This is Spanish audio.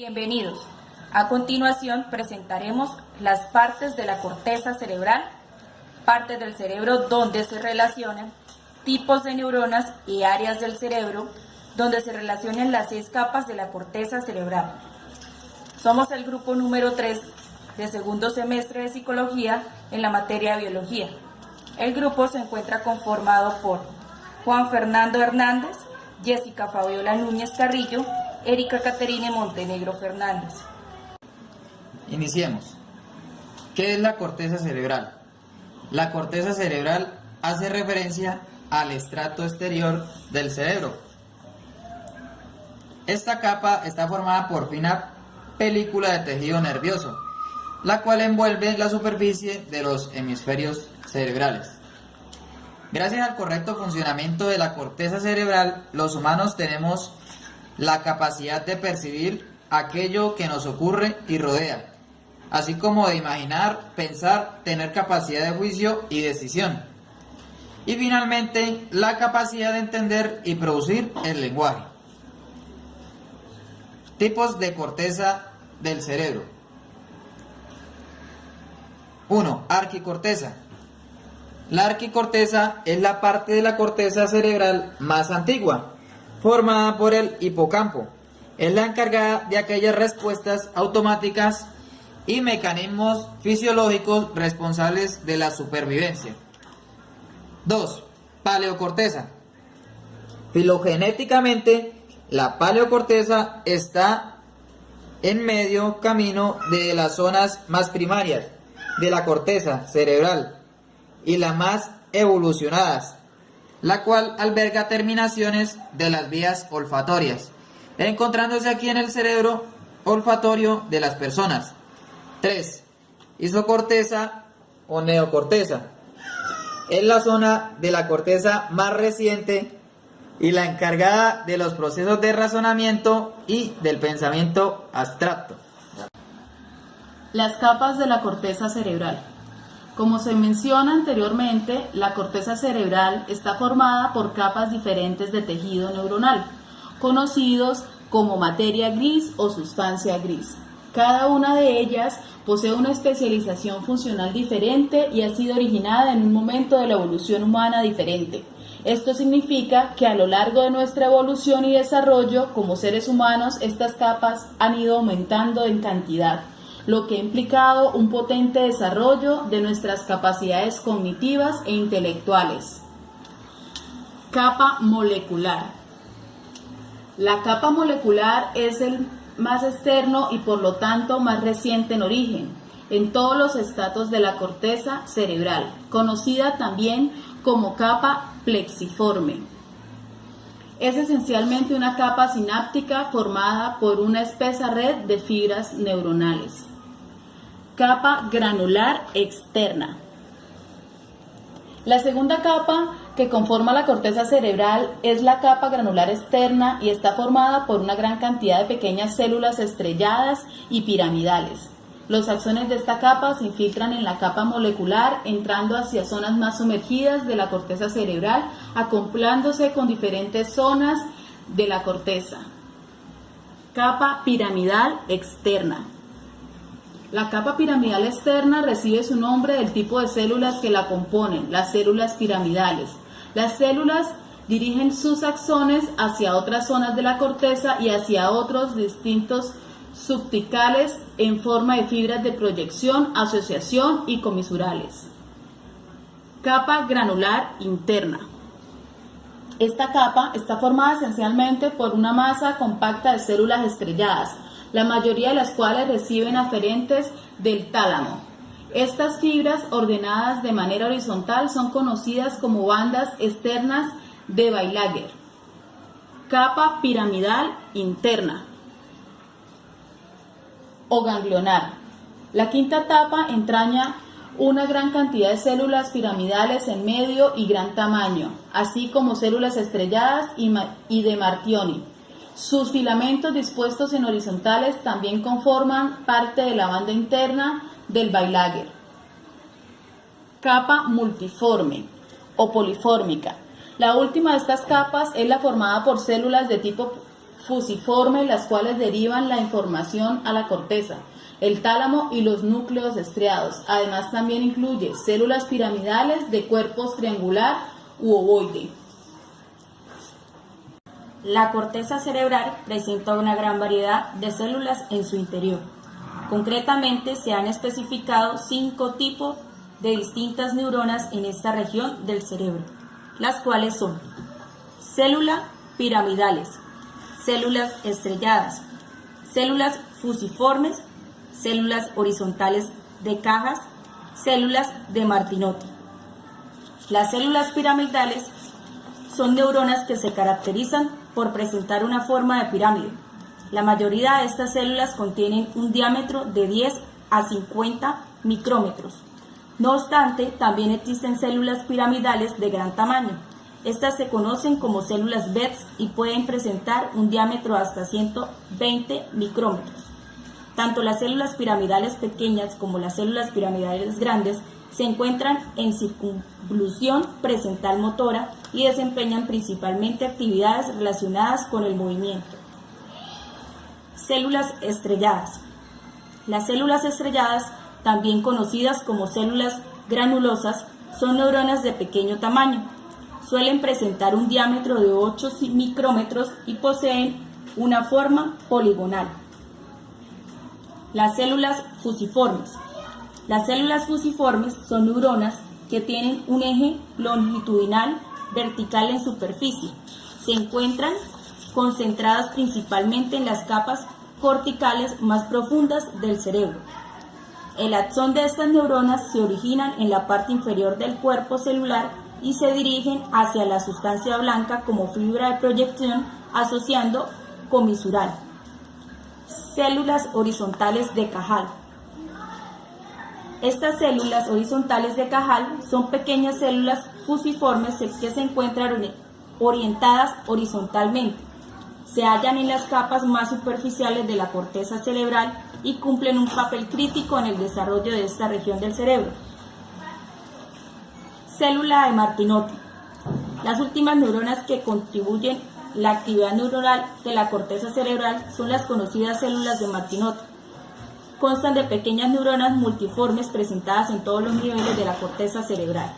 Bienvenidos. A continuación presentaremos las partes de la corteza cerebral, partes del cerebro donde se relacionan, tipos de neuronas y áreas del cerebro donde se relacionan las 6 capas de la corteza cerebral. Somos el grupo número 3 de segundo semestre de psicología en la materia de biología. El grupo se encuentra conformado por Juan Fernando Hernández, Jessica Fabiola Núñez Carrillo, Erika Caterine Montenegro Fernández. Iniciemos. ¿Qué es la corteza cerebral? La corteza cerebral hace referencia al estrato exterior del cerebro. Esta capa está formada por fina película de tejido nervioso, la cual envuelve la superficie de los hemisferios cerebrales. Gracias al correcto funcionamiento de la corteza cerebral, los humanos tenemos la capacidad de percibir aquello que nos ocurre y rodea, así como de imaginar, pensar, tener capacidad de juicio y decisión. Y finalmente, la capacidad de entender y producir el lenguaje. Tipos de corteza del cerebro. 1. Arquicorteza. La arquicorteza es la parte de la corteza cerebral más antigua, formada por el hipocampo. Es la encargada de aquellas respuestas automáticas y mecanismos fisiológicos responsables de la supervivencia. 2. Paleocorteza. Filogenéticamente, la paleocorteza está en medio camino de las zonas más primarias de la corteza cerebral y las más evolucionadas, la cual alberga terminaciones de las vías olfatorias, encontrándose aquí en el cerebro olfatorio de las personas. 3. Isocorteza o neocorteza. Es la zona de la corteza más reciente y la encargada de los procesos de razonamiento y del pensamiento abstracto. Las capas de la corteza cerebral. Como se menciona anteriormente, la corteza cerebral está formada por capas diferentes de tejido neuronal, conocidos como materia gris o sustancia gris. Cada una de ellas posee una especialización funcional diferente y ha sido originada en un momento de la evolución humana diferente. Esto significa que a lo largo de nuestra evolución y desarrollo como seres humanos, estas capas han ido aumentando en cantidad, lo que ha implicado un potente desarrollo de nuestras capacidades cognitivas e intelectuales. Capa molecular. La capa molecular es el más externo y por lo tanto más reciente en origen, en todos los estratos de la corteza cerebral, conocida también como capa plexiforme. Es esencialmente una capa sináptica formada por una espesa red de fibras neuronales. Capa granular externa. La segunda capa que conforma la corteza cerebral es la capa granular externa y está formada por una gran cantidad de pequeñas células estrelladas y piramidales. Los axones de esta capa se infiltran en la capa molecular, entrando hacia zonas más sumergidas de la corteza cerebral, acoplándose con diferentes zonas de la corteza. Capa piramidal externa. La capa piramidal externa recibe su nombre del tipo de células que la componen, las células piramidales. Las células dirigen sus axones hacia otras zonas de la corteza y hacia otros distintos subticales en forma de fibras de proyección, asociación y comisurales. Capa granular interna. Esta capa está formada esencialmente por una masa compacta de células estrelladas, la mayoría de las cuales reciben aferentes del tálamo. Estas fibras ordenadas de manera horizontal son conocidas como bandas externas de Weilager. Capa piramidal interna o ganglionar. La quinta etapa entraña una gran cantidad de células piramidales en medio y gran tamaño, así como células estrelladas y de Martioni. Sus filamentos dispuestos en horizontales también conforman parte de la banda interna del Weilager. Capa multiforme o polifórmica. La última de estas capas es la formada por células de tipo fusiformes, las cuales derivan la información a la corteza, el tálamo y los núcleos estriados. Además, también incluye células piramidales de cuerpo triangular u ovoide. La corteza cerebral presenta una gran variedad de células en su interior. Concretamente, se han especificado 5 tipos de distintas neuronas en esta región del cerebro, las cuales son células piramidales, células estrelladas, células fusiformes, células horizontales de cajas, células de Martinotti. Las células piramidales son neuronas que se caracterizan por presentar una forma de pirámide. La mayoría de estas células contienen un diámetro de 10 a 50 micrómetros. No obstante, también existen células piramidales de gran tamaño. Estas se conocen como células Betz y pueden presentar un diámetro hasta 120 micrómetros. Tanto las células piramidales pequeñas como las células piramidales grandes se encuentran en circunvolución presental motora y desempeñan principalmente actividades relacionadas con el movimiento. Células estrelladas. Las células estrelladas, también conocidas como células granulosas, son neuronas de pequeño tamaño. Suelen presentar un diámetro de 8 micrómetros y poseen una forma poligonal. Las células fusiformes. Las células fusiformes son neuronas que tienen un eje longitudinal vertical en superficie. Se encuentran concentradas principalmente en las capas corticales más profundas del cerebro. El axón de estas neuronas se originan en la parte inferior del cuerpo celular y se dirigen hacia la sustancia blanca como fibra de proyección asociando comisural. Células horizontales de Cajal. Estas células horizontales de Cajal son pequeñas células fusiformes que se encuentran orientadas horizontalmente. Se hallan en las capas más superficiales de la corteza cerebral y cumplen un papel crítico en el desarrollo de esta región del cerebro. Célula de Martinotti. Las últimas neuronas que contribuyen a la actividad neuronal de la corteza cerebral son las conocidas células de Martinotti. Constan de pequeñas neuronas multiformes presentadas en todos los niveles de la corteza cerebral.